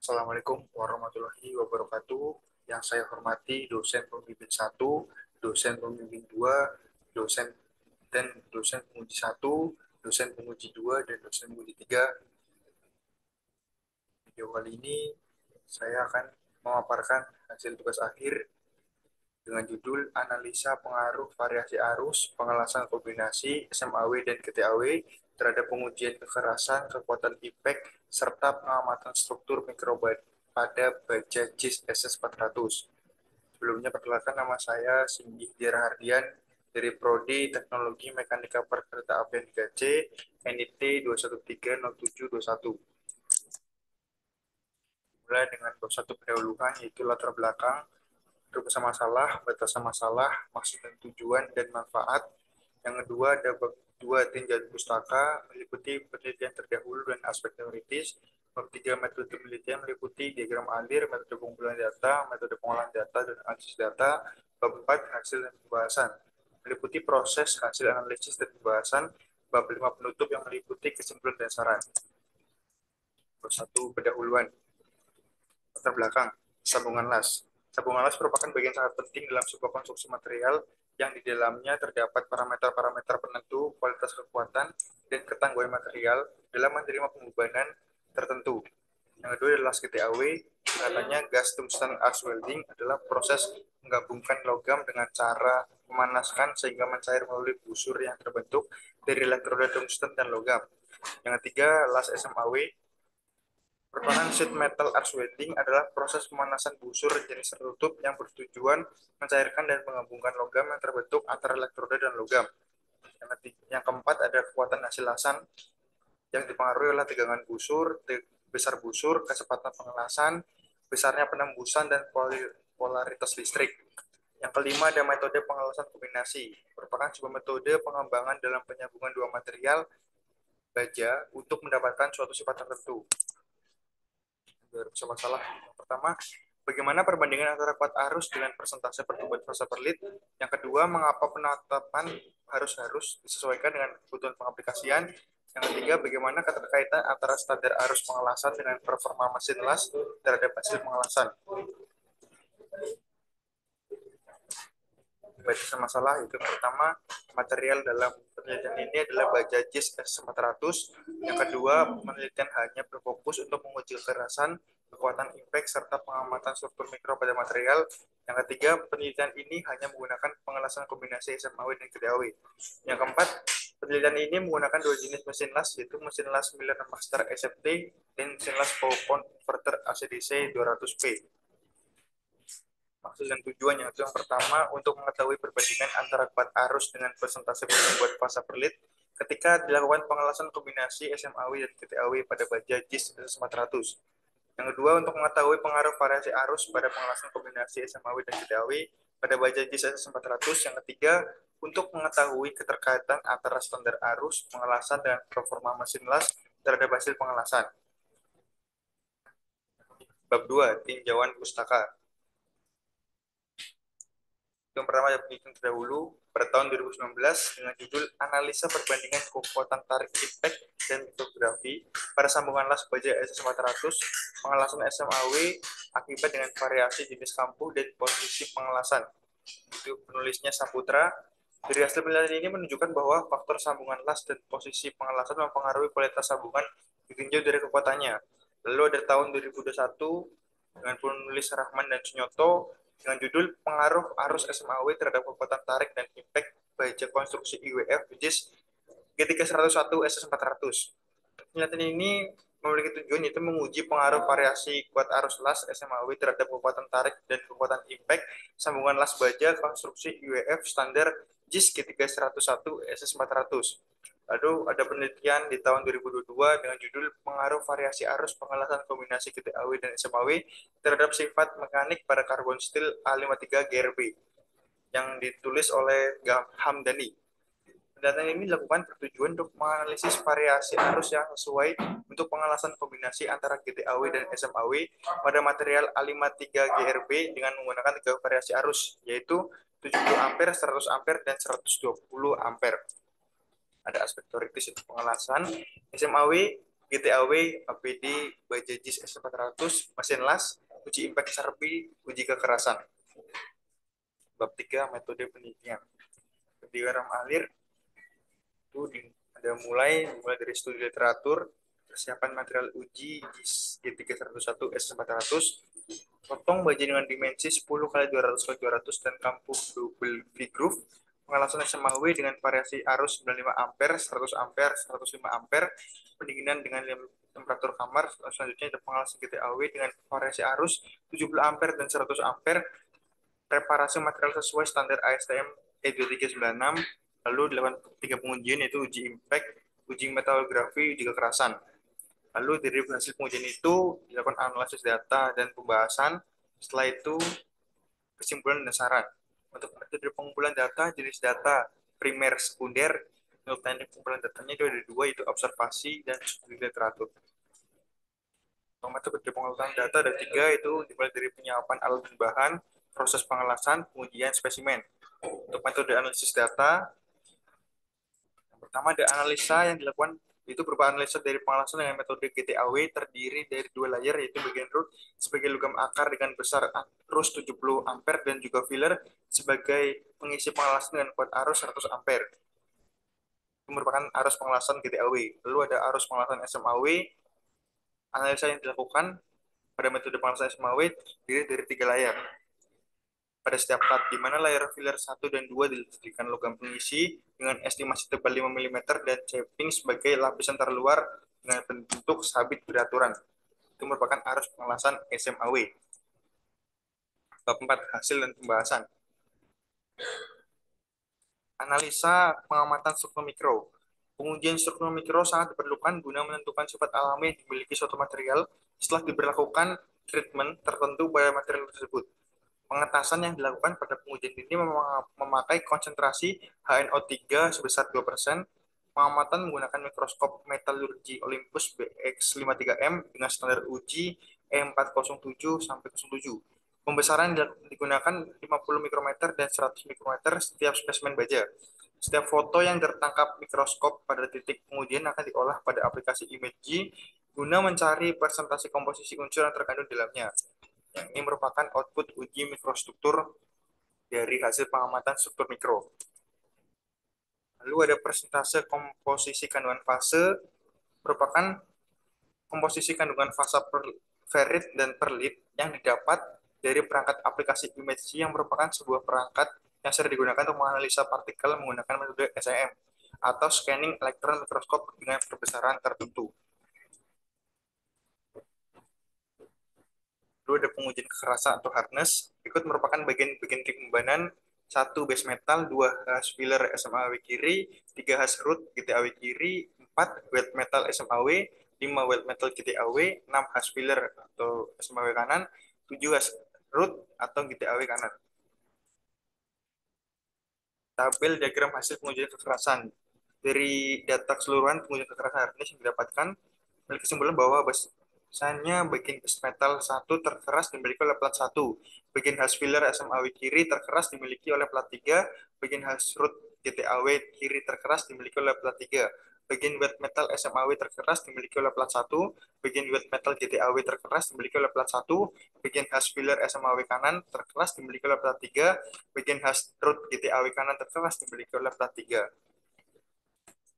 Assalamualaikum warahmatullahi wabarakatuh. Yang saya hormati dosen pembimbing 1, dosen pembimbing 2, dosen dosen penguji 1, dosen penguji 2, dan dosen penguji 3. Video kali ini saya akan memaparkan hasil tugas akhir dengan judul Analisa Pengaruh Variasi Arus, Pengelasan Kombinasi SMAW dan GTAW terhadap pengujian kekerasan, kekuatan impact, serta pengamatan struktur mikrobat pada baja JIS SS400. Sebelumnya perkenalkan, nama saya Singgih Dira Hardian dari Prodi Teknologi Mekanika Perkeretaapian 3C, NIT 2130721. Mulai dengan bab 1 pendahuluan, yaitu latar belakang, rumus masalah, batasan masalah, maksud dan tujuan, dan manfaat. Yang kedua ada bab 2 tinjauan pustaka, meliputi penelitian terdahulu dan aspek teoritis. Bab 3 metode penelitian meliputi diagram alir, metode pengumpulan data, metode pengolahan data, dan analisis data. Bab 4 hasil dan pembahasan, meliputi proses hasil analisis dan pembahasan. Bab 5 penutup yang meliputi kesimpulan dan saran. Bab 1 pendahuluan. Latar belakang, sambungan las. Sambungan las merupakan bagian sangat penting dalam sebuah konstruksi material yang di dalamnya terdapat parameter-parameter penentu kualitas kekuatan dan ketangguhan material dalam menerima pembebanan tertentu. Yang kedua adalah GTAW, katanya gas tungsten arc welding adalah proses menggabungkan logam dengan cara memanaskan sehingga mencair melalui busur yang terbentuk dari elektroda tungsten dan logam. Yang ketiga, las SMAW merupakan sheet metal arc welding adalah proses pemanasan busur jenis tertutup yang bertujuan mencairkan dan menggabungkan logam yang terbentuk antara elektroda dan logam. Yang keempat ada kekuatan hasil lasan yang dipengaruhi oleh tegangan busur, besar busur, kecepatan pengelasan, besarnya penembusan, dan polaritas listrik. Yang kelima ada metode pengelasan kombinasi, merupakan sebuah metode pengembangan dalam penyambungan dua material baja untuk mendapatkan suatu sifat tertentu. Masalah yang pertama, bagaimana perbandingan antara kuat arus dengan persentase pertumbuhan fase perlit. Yang kedua, mengapa penetapan harus disesuaikan dengan kebutuhan pengaplikasian. Yang ketiga, bagaimana keterkaitan antara standar arus pengelasan dengan performa mesin las terhadap hasil pengelasan. Baca masalah itu pertama, material dalam penelitian ini adalah baja JIS S400. Yang kedua, penelitian hanya berfokus untuk menguji kekerasan, kekuatan impact, serta pengamatan struktur mikro pada material. Yang ketiga, penelitian ini hanya menggunakan pengelasan kombinasi SMAW dan GTAW. Yang keempat, penelitian ini menggunakan dua jenis mesin las, yaitu mesin las Miller Master SFT dan mesin las Power Converter ACDC 200P. Maksud dan tujuannya itu yang pertama, untuk mengetahui perbandingan antara kuat arus dengan persentase pertumbuhan fase perlit ketika dilakukan pengelasan kombinasi SMAW dan GTAW pada baja JIS S400. Yang kedua, untuk mengetahui pengaruh variasi arus pada pengelasan kombinasi SMAW dan GTAW pada baja JIS S400. Yang ketiga, untuk mengetahui keterkaitan antara standar arus pengelasan dan performa mesin las terhadap hasil pengelasan. Bab 2, tinjauan pustaka. Yang pertama ada penelitian terdahulu pada tahun 2019 dengan judul Analisa Perbandingan Kekuatan Tarik Impact dan Mikrografi pada sambungan las baja SS400, pengelasan SMAW akibat dengan variasi jenis kampuh dan posisi pengelasan. Itu penulisnya Saputra. Dari hasil penelitian ini menunjukkan bahwa faktor sambungan las dan posisi pengelasan mempengaruhi kualitas sambungan ditinjau dari kekuatannya. Lalu ada tahun 2021 dengan penulis Rahman dan Sunyoto dengan judul Pengaruh Arus SMAW terhadap Kekuatan Tarik dan Impact baja konstruksi IWF JIS G301 SS400. Penelitian ini memiliki tujuan yaitu menguji pengaruh variasi kuat arus las SMAW terhadap kekuatan tarik dan kekuatan impact sambungan las baja konstruksi IWF standar JIS G301 SS400. Lalu ada penelitian di tahun 2022 dengan judul Pengaruh Variasi Arus Pengelasan Kombinasi GTAW dan SMAW terhadap sifat mekanik pada karbon steel A53 GRB yang ditulis oleh Hamdani. Penelitian ini dilakukan bertujuan untuk menganalisis variasi arus yang sesuai untuk pengelasan kombinasi antara GTAW dan SMAW pada material A53 GRB dengan menggunakan tiga variasi arus, yaitu 70 ampere, 100 ampere, dan 120 ampere. Ada aspek teoritis untuk pengelasan. SMAW GTAW, APD, baja JIS S400, mesin las, uji impact Sharpie, uji kekerasan. Bab 3 metode penelitian. Diagram alir itu ada mulai dari studi literatur, persiapan material uji G311 S400, potong baja dengan dimensi 10 kali 200 kali 200 dan kampuh double V-groove, pengelasan SMA-W dengan variasi arus 95 ampere, 100 ampere, 105 ampere, pendinginan dengan temperatur kamar. Selanjutnya ada pengelasan GTAW dengan variasi arus 70 ampere dan 100 ampere, preparasi material sesuai standar ASTM E2396, lalu dilakukan 3 pengujian yaitu uji impact, uji metalografi, uji kekerasan. Lalu dari hasil pengujian itu dilakukan analisis data dan pembahasan. Setelah itu kesimpulan dan saran. Untuk metode pengumpulan data, jenis data primer, sekunder. Untuk teknik pengumpulan datanya itu ada dua, yaitu observasi dan studi literatur. Untuk metode pengumpulan data ada tiga, itu dimulai dari penyiapan alat dan bahan, proses pengelasan, pengujian spesimen. Untuk metode analisis data, yang pertama ada analisa yang dilakukan itu berupa analisa dari pengelasan dengan metode GTAW terdiri dari dua layer yaitu bagian root sebagai logam akar dengan besar arus 70 ampere dan juga filler sebagai pengisi pengelasan dengan kuat arus 100 ampere. Itu merupakan arus pengelasan GTAW. Lalu ada arus pengelasan SMAW. Analisa yang dilakukan pada metode pengelasan SMAW terdiri dari tiga layar. Pada setiap plat, di mana layar filler 1 dan 2 dijadikan logam pengisi dengan estimasi tebal 5 mm dan shaping sebagai lapisan terluar dengan bentuk sabit beraturan. Itu merupakan arus pengelasan SMAW. Bab 4, hasil dan pembahasan. Analisa pengamatan struktur mikro. Pengujian struktur mikro sangat diperlukan guna menentukan sifat alami yang dimiliki suatu material setelah diberlakukan treatment tertentu pada material tersebut. Pengetasan yang dilakukan pada pengujian ini memakai konsentrasi HNO3 sebesar 2%, pengamatan menggunakan mikroskop metalurgi Olympus BX53M dengan standar uji E407 sampai 07. Pembesaran digunakan 50 mikrometer dan 100 mikrometer setiap spesimen baja. Setiap foto yang tertangkap mikroskop pada titik pengujian akan diolah pada aplikasi ImageG guna mencari presentasi komposisi unsur yang terkandung di dalamnya. Yang ini merupakan output uji mikrostruktur dari hasil pengamatan struktur mikro. Lalu ada persentase komposisi kandungan fase, merupakan komposisi kandungan fase ferit dan perlit yang didapat dari perangkat aplikasi ImageG yang merupakan sebuah perangkat yang sering digunakan untuk menganalisa partikel menggunakan metode SEM atau scanning elektron mikroskop dengan perbesaran tertentu. Lalu ada pengujian kekerasan atau hardness. Berikut merupakan bagian-bagian timbanan: 1 base metal, 2 hash filler SMAW kiri, 3 hash root GTAW kiri, 4 wet metal SMAW, 5 wet metal GTAW, 6 hash filler atau SMAW kanan, 7 hash root atau GTAW kanan. Tabel diagram hasil pengujian kekerasan. Dari data keseluruhan pengujian kekerasan hardness yang didapatkan, memiliki kesimpulan bahwa bahwasannya bagian base metal 1 terkeras dimiliki oleh plat 1, bagian hash filler SMAW kiri terkeras dimiliki oleh plat 3, bagian hash root GTAW kiri terkeras dimiliki oleh plat 3, bagian wet metal SMAW terkeras dimiliki oleh plat 1, bagian wet metal GTAW terkeras dimiliki oleh plat 1, bagian hash filler SMAW kanan terkeras dimiliki oleh plat 3, bagian hash root GTAW kanan terkeras dimiliki oleh plat 3.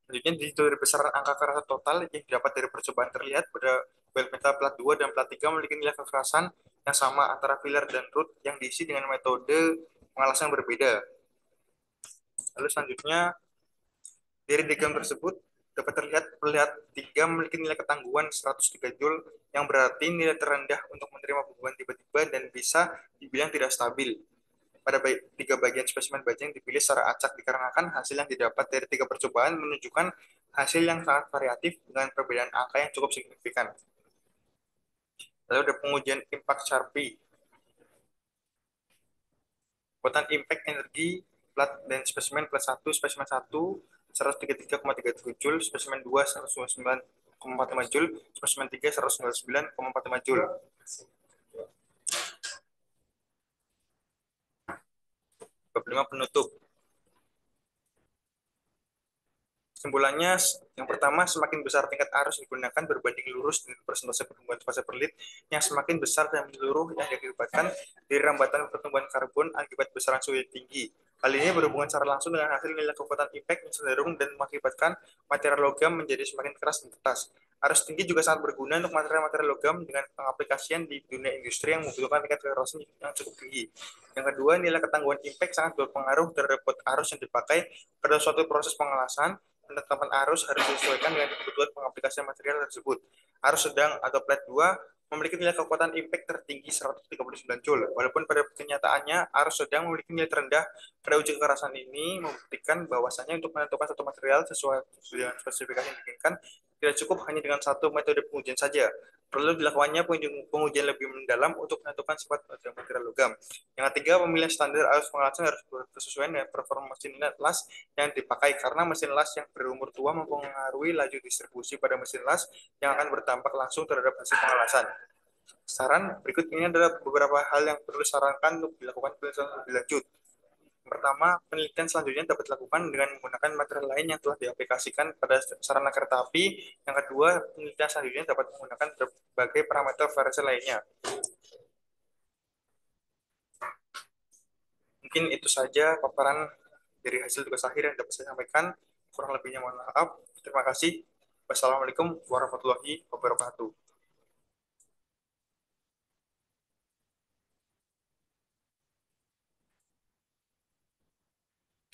Selanjutnya, dari besaran angka kekerasan total yang didapat dari percobaan terlihat pada well metal plat 2 dan plat 3 memiliki nilai kekerasan yang sama antara filler dan root yang diisi dengan metode pengelasan yang berbeda. Lalu selanjutnya, dari diagram tersebut dapat terlihat 3 memiliki nilai ketangguhan 103 Joule yang berarti nilai terendah untuk menerima hubungan tiba-tiba dan bisa dibilang tidak stabil. Pada tiga bagian spesimen baja yang dipilih secara acak dikarenakan hasil yang didapat dari tiga percobaan menunjukkan hasil yang sangat variatif dengan perbedaan angka yang cukup signifikan. Lalu ada pengujian impact Sharpie. Kekuatan impact energi plat dan spesimen plat 1, spesimen 1 133,37 Joule, spesimen 2 129,45 Joule, spesimen 3 199,45 Joule. Bab 5 penutup. Kesimpulannya, yang pertama, semakin besar tingkat arus yang digunakan berbanding lurus dengan persentase pertumbuhan fase perlit yang semakin besar dan menyeluruh yang diakibatkan dari rambatan pertumbuhan karbon akibat besaran suhu yang tinggi. Hal ini berhubungan secara langsung dengan hasil nilai kekuatan impact yang cenderung dan mengakibatkan material logam menjadi semakin keras dan keras. Arus tinggi juga sangat berguna untuk material-material logam dengan pengaplikasian di dunia industri yang membutuhkan tingkat kekerasan yang cukup tinggi. Yang kedua, nilai ketangguhan impact sangat berpengaruh terhadap arus yang dipakai pada suatu proses pengelasan. Penetapan arus harus disesuaikan dengan kebutuhan pengaplikasian material tersebut. Arus sedang atau plat 2 memiliki nilai kekuatan impact tertinggi 139 joule. Walaupun pada kenyataannya arus sedang memiliki nilai terendah pada uji kekerasan ini membuktikan bahwasannya untuk menentukan satu material sesuai dengan spesifikasi yang diinginkan tidak cukup hanya dengan satu metode pengujian saja. Perlu dilakukannya pengujian lebih mendalam untuk menentukan sifat material logam. Yang ketiga, pemilihan standar arus pengelasan harus bersesuaian dengan performa mesin las yang dipakai karena mesin las yang berumur tua mempengaruhi laju distribusi pada mesin las yang akan berdampak langsung terhadap hasil pengelasan. Saran berikut ini adalah beberapa hal yang perlu disarankan untuk dilakukan penelitian lebih lanjut. Pertama, penelitian selanjutnya dapat dilakukan dengan menggunakan material lain yang telah diaplikasikan pada sarana kereta api. Yang kedua, penelitian selanjutnya dapat menggunakan berbagai parameter variasi lainnya. Mungkin itu saja paparan dari hasil tugas akhir yang dapat saya sampaikan. Kurang lebihnya mohon maaf. Terima kasih. Wassalamualaikum warahmatullahi wabarakatuh.